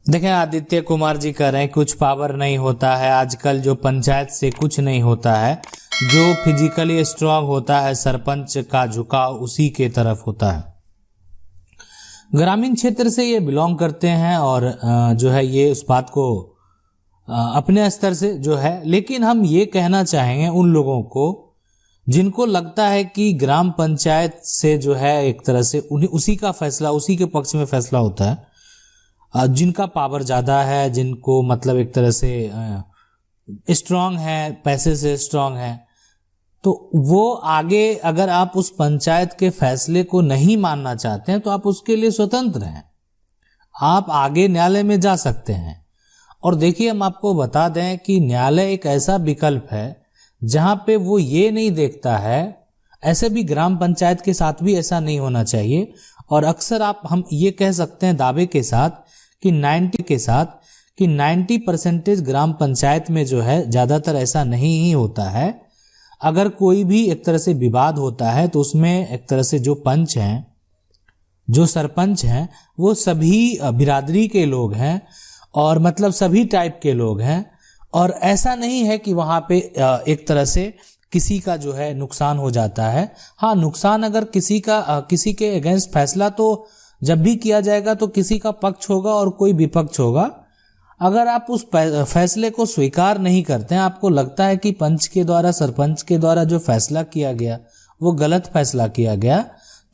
देखें, आदित्य कुमार जी कह रहे हैं कुछ पावर नहीं होता है आजकल, जो पंचायत से कुछ नहीं होता है, जो फिजिकली स्ट्रांग होता है सरपंच का झुकाव उसी के तरफ होता है। ग्रामीण क्षेत्र से ये बिलोंग करते हैं और जो है ये उस बात को अपने स्तर से जो है, लेकिन हम ये कहना चाहेंगे उन लोगों को जिनको लगता है कि ग्राम पंचायत से जो है एक तरह से उसी का फैसला, उसी के पक्ष में फैसला होता है, जिनका पावर ज़्यादा है, जिनको मतलब एक तरह से स्ट्रांग है, पैसे से स्ट्रांग है, तो वो आगे अगर आप उस पंचायत के फैसले को नहीं मानना चाहते हैं तो आप उसके लिए स्वतंत्र हैं, आप आगे न्यायालय में जा सकते हैं। और देखिए, हम आपको बता दें कि न्यायालय एक ऐसा विकल्प है जहां पे वो ये नहीं देखता है, ऐसे भी ग्राम पंचायत के साथ भी ऐसा नहीं होना चाहिए। और अक्सर हम ये कह सकते हैं दावे के साथ कि 90% ग्राम पंचायत में जो है ज़्यादातर ऐसा नहीं ही होता है। अगर कोई भी एक तरह से विवाद होता है तो उसमें एक तरह से जो पंच हैं, जो सरपंच हैं, वो सभी बिरादरी के लोग हैं और मतलब सभी टाइप के लोग हैं। और ऐसा नहीं है कि वहाँ पे एक तरह से किसी का जो है नुकसान हो जाता है। हाँ, नुकसान अगर किसी के अगेंस्ट फैसला तो जब भी किया जाएगा तो किसी का पक्ष होगा और कोई विपक्ष होगा। अगर आप उस फैसले को स्वीकार नहीं करते हैं, आपको लगता है कि पंच के द्वारा, सरपंच के द्वारा जो फैसला किया गया वो गलत फैसला किया गया,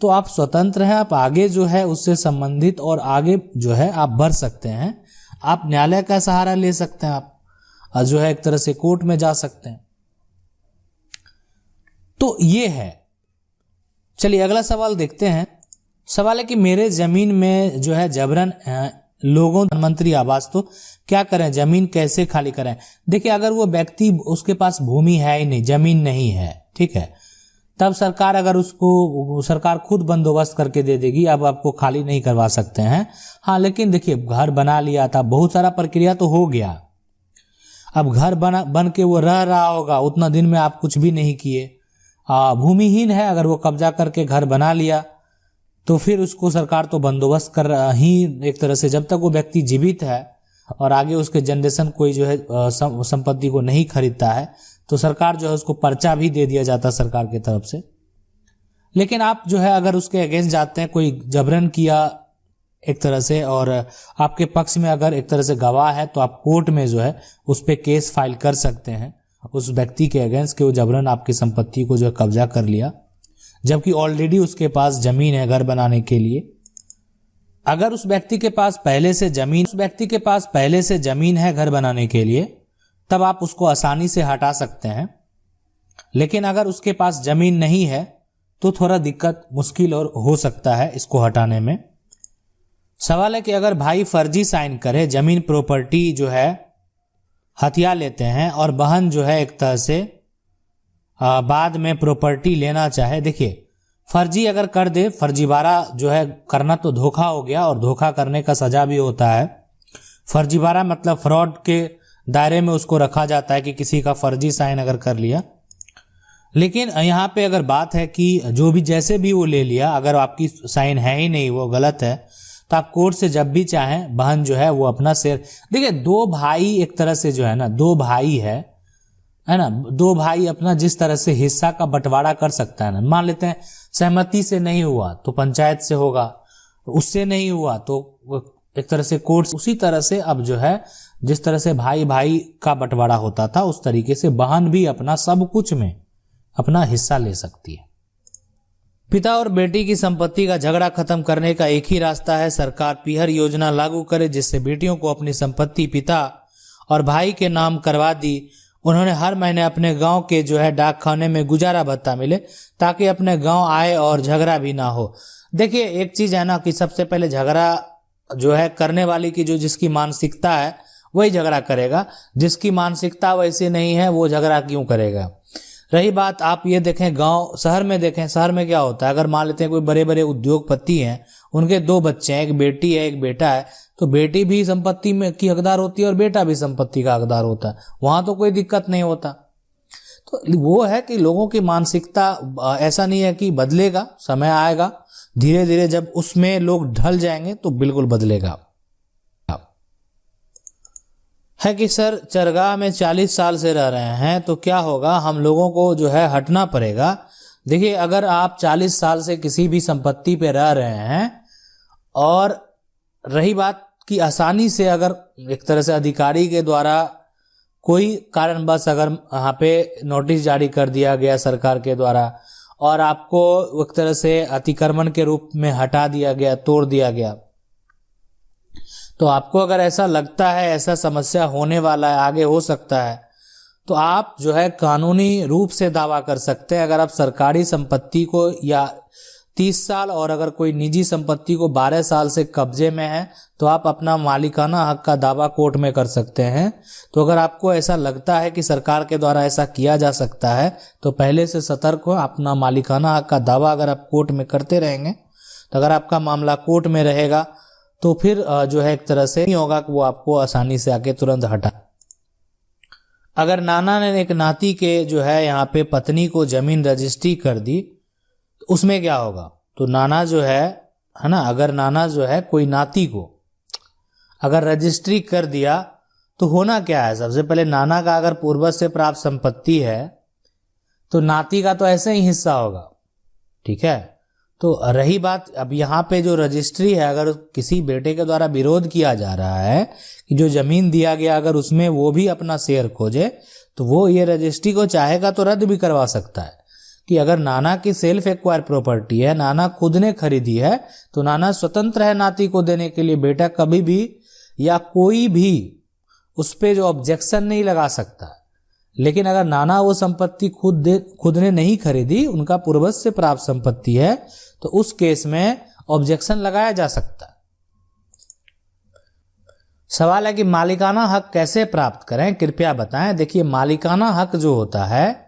तो आप स्वतंत्र हैं, आप आगे जो है उससे संबंधित और आगे जो है आप बढ़ सकते हैं। आप न्यायालय का सहारा ले सकते हैं, आप जो है एक तरह से कोर्ट में जा सकते हैं। तो ये है। चलिए अगला सवाल देखते हैं। सवाल है कि मेरे जमीन में जो है जबरन लोगों प्रधानमंत्री आवास, तो क्या करें, जमीन कैसे खाली करें। देखिए, अगर वो व्यक्ति, उसके पास भूमि है ही नहीं, जमीन नहीं है, ठीक है, तब सरकार खुद बंदोबस्त करके दे देगी, अब आपको खाली नहीं करवा सकते हैं। हाँ, लेकिन देखिए, घर बना लिया था, बहुत सारा प्रक्रिया तो हो गया, अब घर बन के वो रह रहा होगा, उतना दिन में आप कुछ भी नहीं किए, भूमिहीन है, अगर वो कब्जा करके घर बना लिया तो फिर उसको सरकार तो बंदोबस्त कर ही एक तरह से, जब तक वो व्यक्ति जीवित है और आगे उसके जनरेशन कोई जो है संपत्ति को नहीं खरीदता है तो सरकार जो है उसको पर्चा भी दे दिया जाता है सरकार की तरफ से। लेकिन आप जो है अगर उसके अगेंस्ट जाते हैं, कोई जबरन किया एक तरह से और आपके पक्ष में अगर एक तरह से गवाह है, तो आप कोर्ट में जो है उस पर केस फाइल कर सकते हैं उस व्यक्ति के अगेंस्ट कि वो जबरन आपकी संपत्ति को जो है कब्जा कर लिया, जबकि ऑलरेडी उसके पास जमीन है घर बनाने के लिए। अगर उस व्यक्ति के पास पहले से जमीन है घर बनाने के लिए, तब आप उसको आसानी से हटा सकते हैं। लेकिन अगर उसके पास जमीन नहीं है तो थोड़ा दिक्कत, मुश्किल और हो सकता है इसको हटाने में। सवाल है कि अगर भाई फर्जी साइन करे, जमीन प्रॉपर्टी जो है हथिया लेते हैं और बहन जो है एक तरह से बाद में प्रॉपर्टी लेना चाहे। देखिए, फर्जी अगर कर दे, फर्जीवाड़ा जो है करना तो धोखा हो गया और धोखा करने का सजा भी होता है। फर्जीवाड़ा मतलब फ्रॉड के दायरे में उसको रखा जाता है कि किसी का फर्जी साइन अगर कर लिया। लेकिन यहाँ पे अगर बात है कि जो भी जैसे भी वो ले लिया, अगर आपकी साइन है ही नहीं, वो गलत है, तो आप कोर्ट से जब भी चाहें बहन जो है वो अपना शेयर, देखिए दो भाई एक तरह से जो है ना, दो भाई है ना, दो भाई अपना जिस तरह से हिस्सा का बंटवारा कर सकता है ना। मान लेते हैं सहमति से नहीं हुआ तो पंचायत से होगा, उससे नहीं हुआ तो एक तरह से कोर्ट। उसी तरह से अब जो है जिस तरह से भाई भाई का बंटवारा होता था, उस तरीके से बहन भी अपना सब कुछ में अपना हिस्सा ले सकती है। पिता और बेटी की संपत्ति का झगड़ा खत्म करने का एक ही रास्ता है, सरकार पीहर योजना लागू करे जिससे बेटियों को अपनी संपत्ति पिता और भाई के नाम करवा दी। उन्होंने हर महीने अपने गांव के जो है डाक खाने में गुजारा भत्ता मिले ताकि अपने गांव आए और झगड़ा भी ना हो। देखिए, एक चीज है ना कि सबसे पहले झगड़ा जो है करने वाली की जो जिसकी मानसिकता है वही झगड़ा करेगा, जिसकी मानसिकता वैसे नहीं है वो झगड़ा क्यों करेगा। रही बात, आप ये देखें गांव शहर में देखें, शहर में क्या होता है, अगर मान लेते हैं कोई बड़े बड़े उद्योगपति हैं, उनके दो बच्चे हैं, एक बेटी है एक बेटा है, तो बेटी भी संपत्ति में की हकदार होती है और बेटा भी संपत्ति का हकदार होता है, वहां तो कोई दिक्कत नहीं होता। तो वो है कि लोगों की मानसिकता ऐसा नहीं है कि बदलेगा, समय आएगा, धीरे धीरे जब उसमें लोग ढल जाएंगे तो बिल्कुल बदलेगा। है कि सर चरगाह में 40 साल से रह रहे हैं तो क्या होगा, हम लोगों को जो है हटना पड़ेगा। देखिए, अगर आप 40 साल से किसी भी संपत्ति पे रह रहे हैं और रही बात कि आसानी से अगर एक तरह से अधिकारी के द्वारा कोई कारणवश अगर वहाँ पे नोटिस जारी कर दिया गया सरकार के द्वारा और आपको एक तरह से अतिक्रमण के रूप में हटा दिया गया, तोड़ दिया गया, तो आपको अगर ऐसा लगता है ऐसा समस्या होने वाला है, आगे हो सकता है, तो आप जो है कानूनी रूप से दावा कर सकते हैं। अगर आप सरकारी संपत्ति को या 30 साल और अगर कोई निजी संपत्ति को 12 साल से कब्जे में है तो आप अपना मालिकाना हक का दावा कोर्ट में कर सकते हैं। तो अगर आपको ऐसा लगता है कि सरकार के द्वारा ऐसा किया जा सकता है तो पहले से सतर्क हो, अपना मालिकाना हक का दावा अगर आप कोर्ट में करते रहेंगे तो अगर आपका मामला कोर्ट में रहेगा तो फिर जो है एक तरह से नहीं होगा कि वो आपको आसानी से आके तुरंत हटा। अगर नाना ने एक नाती के जो है यहाँ पे पत्नी को जमीन रजिस्ट्री कर दी तो उसमें क्या होगा, तो नाना जो है ना, अगर नाना जो है कोई नाती को अगर रजिस्ट्री कर दिया तो होना क्या है, सबसे पहले नाना का अगर पूर्वज से प्राप्त संपत्ति है तो नाती का तो ऐसे ही हिस्सा होगा, ठीक है। तो रही बात अब यहाँ पे जो रजिस्ट्री है, अगर किसी बेटे के द्वारा विरोध किया जा रहा है कि जो जमीन दिया गया अगर उसमें वो भी अपना शेयर खोजे तो वो ये रजिस्ट्री को चाहेगा तो रद्द भी करवा सकता है। कि अगर नाना की सेल्फ एक्वायर प्रॉपर्टी है, नाना खुद ने खरीदी है, तो नाना स्वतंत्र है नाती को देने के लिए। बेटा कभी भी या कोई भी उस पे जो ऑब्जेक्शन नहीं लगा सकता। लेकिन अगर नाना वो संपत्ति खुद ने नहीं खरीदी, उनका पूर्वज से प्राप्त संपत्ति है, तो उस केस में ऑब्जेक्शन लगाया जा सकता है। सवाल है कि मालिकाना हक कैसे प्राप्त करें, कृपया बताएं। देखिए, मालिकाना हक जो होता है,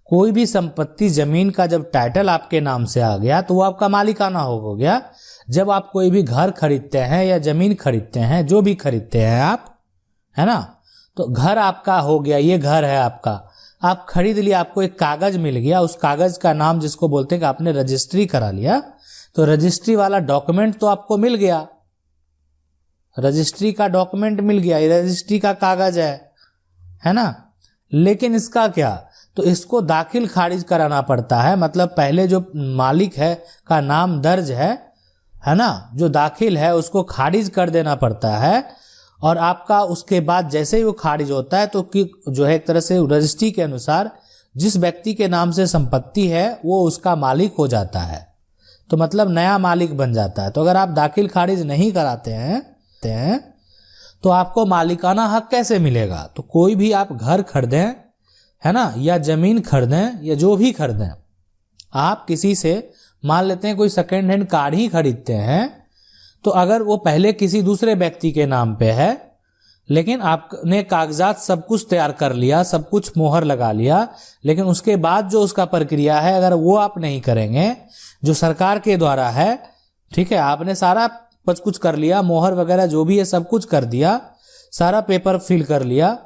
कोई भी संपत्ति जमीन का जब टाइटल आपके नाम से आ गया तो वो आपका मालिकाना हो गया। जब आप कोई भी घर खरीदते हैं या जमीन खरीदते हैं, जो भी खरीदते हैं आप, है ना, तो घर आपका हो गया, ये घर है आपका, आप खरीद लिया, आपको एक कागज मिल गया, उस कागज का नाम जिसको बोलते हैं कि आपने रजिस्ट्री करा लिया, तो रजिस्ट्री वाला डॉक्यूमेंट तो आपको मिल गया, रजिस्ट्री का डॉक्यूमेंट मिल गया, ये रजिस्ट्री का कागज है ना। लेकिन इसका क्या, तो इसको दाखिल खारिज कराना पड़ता है। मतलब पहले जो मालिक है का नाम दर्ज है ना, जो दाखिल है उसको खारिज कर देना पड़ता है। और आपका उसके बाद जैसे ही वो खारिज होता है तो जो है एक तरह से रजिस्ट्री के अनुसार जिस व्यक्ति के नाम से संपत्ति है वो उसका मालिक हो जाता है, तो मतलब नया मालिक बन जाता है। तो अगर आप दाखिल खारिज नहीं कराते हैं तो आपको मालिकाना हक कैसे मिलेगा। तो कोई भी आप घर खरीदें, है ना, या जमीन खरीदें या जो भी खरीदें, आप किसी से मान लेते हैं कोई सेकेंड हैंड कार ही खरीदते हैं, तो अगर वो पहले किसी दूसरे व्यक्ति के नाम पे है, लेकिन आपने कागजात सब कुछ तैयार कर लिया, सब कुछ मोहर लगा लिया, लेकिन उसके बाद जो उसका प्रक्रिया है अगर वो आप नहीं करेंगे जो सरकार के द्वारा है, ठीक है, आपने सारा कुछ कर लिया, मोहर वगैरह जो भी है सब कुछ कर दिया, सारा पेपर फिल कर लिया,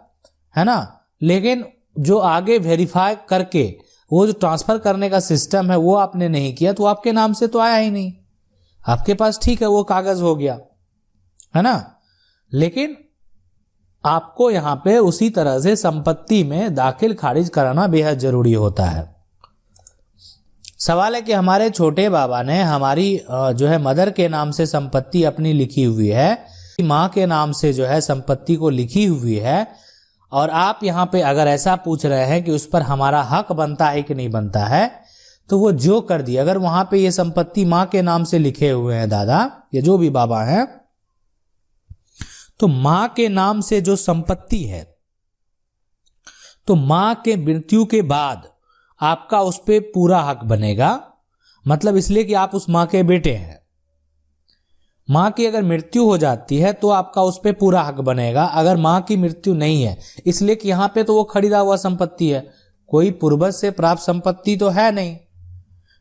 है ना, लेकिन जो आगे वेरीफाई करके वो जो ट्रांसफर करने का सिस्टम है वो आपने नहीं किया, तो आपके नाम से तो आया ही नहीं, आपके पास ठीक है वो कागज हो गया, है ना। लेकिन आपको यहां पे उसी तरह से संपत्ति में दाखिल खारिज कराना बेहद जरूरी होता है। सवाल है कि हमारे छोटे बाबा ने हमारी जो है मदर के नाम से संपत्ति अपनी लिखी हुई है, माँ के नाम से जो है संपत्ति को लिखी हुई है, और आप यहाँ पे अगर ऐसा पूछ रहे हैं कि उस पर हमारा हक बनता है कि नहीं बनता है, तो वो जो कर दिया, अगर वहां पे ये संपत्ति माँ के नाम से लिखे हुए हैं दादा या जो भी बाबा हैं, तो माँ के नाम से जो संपत्ति है, तो माँ के मृत्यु के बाद आपका उस पे पूरा हक बनेगा। मतलब इसलिए कि आप उस माँ के बेटे हैं। माँ की अगर मृत्यु हो जाती है तो आपका उस पे पूरा हक बनेगा। अगर माँ की मृत्यु नहीं है, इसलिए कि यहाँ पे तो वो खरीदा हुआ संपत्ति है, कोई पूर्वज से प्राप्त संपत्ति तो है नहीं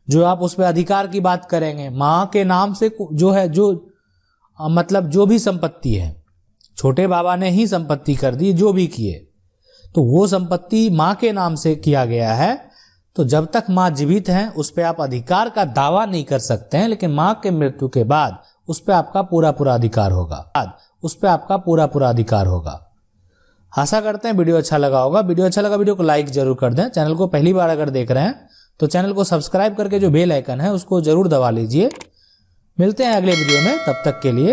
जो आप उस पे अधिकार की बात करेंगे। माँ के नाम से जो है, जो मतलब जो भी संपत्ति है, छोटे बाबा ने ही संपत्ति कर दी, जो भी किए, तो वो संपत्ति माँ के नाम से किया गया है। तो जब तक माँ जीवित हैं उस पे आप अधिकार का दावा नहीं कर सकते हैं, लेकिन माँ के मृत्यु के बाद उस पे आपका पूरा पूरा अधिकार होगा, उस पे आपका पूरा पूरा अधिकार होगा। आशा करते हैं वीडियो अच्छा लगा होगा। वीडियो अच्छा लगा वीडियो को लाइक जरूर कर दें। चैनल को पहली बार अगर देख रहे हैं तो चैनल को सब्सक्राइब करके जो बेल आइकन है उसको जरूर दबा लीजिए। मिलते हैं अगले वीडियो में, तब तक के लिए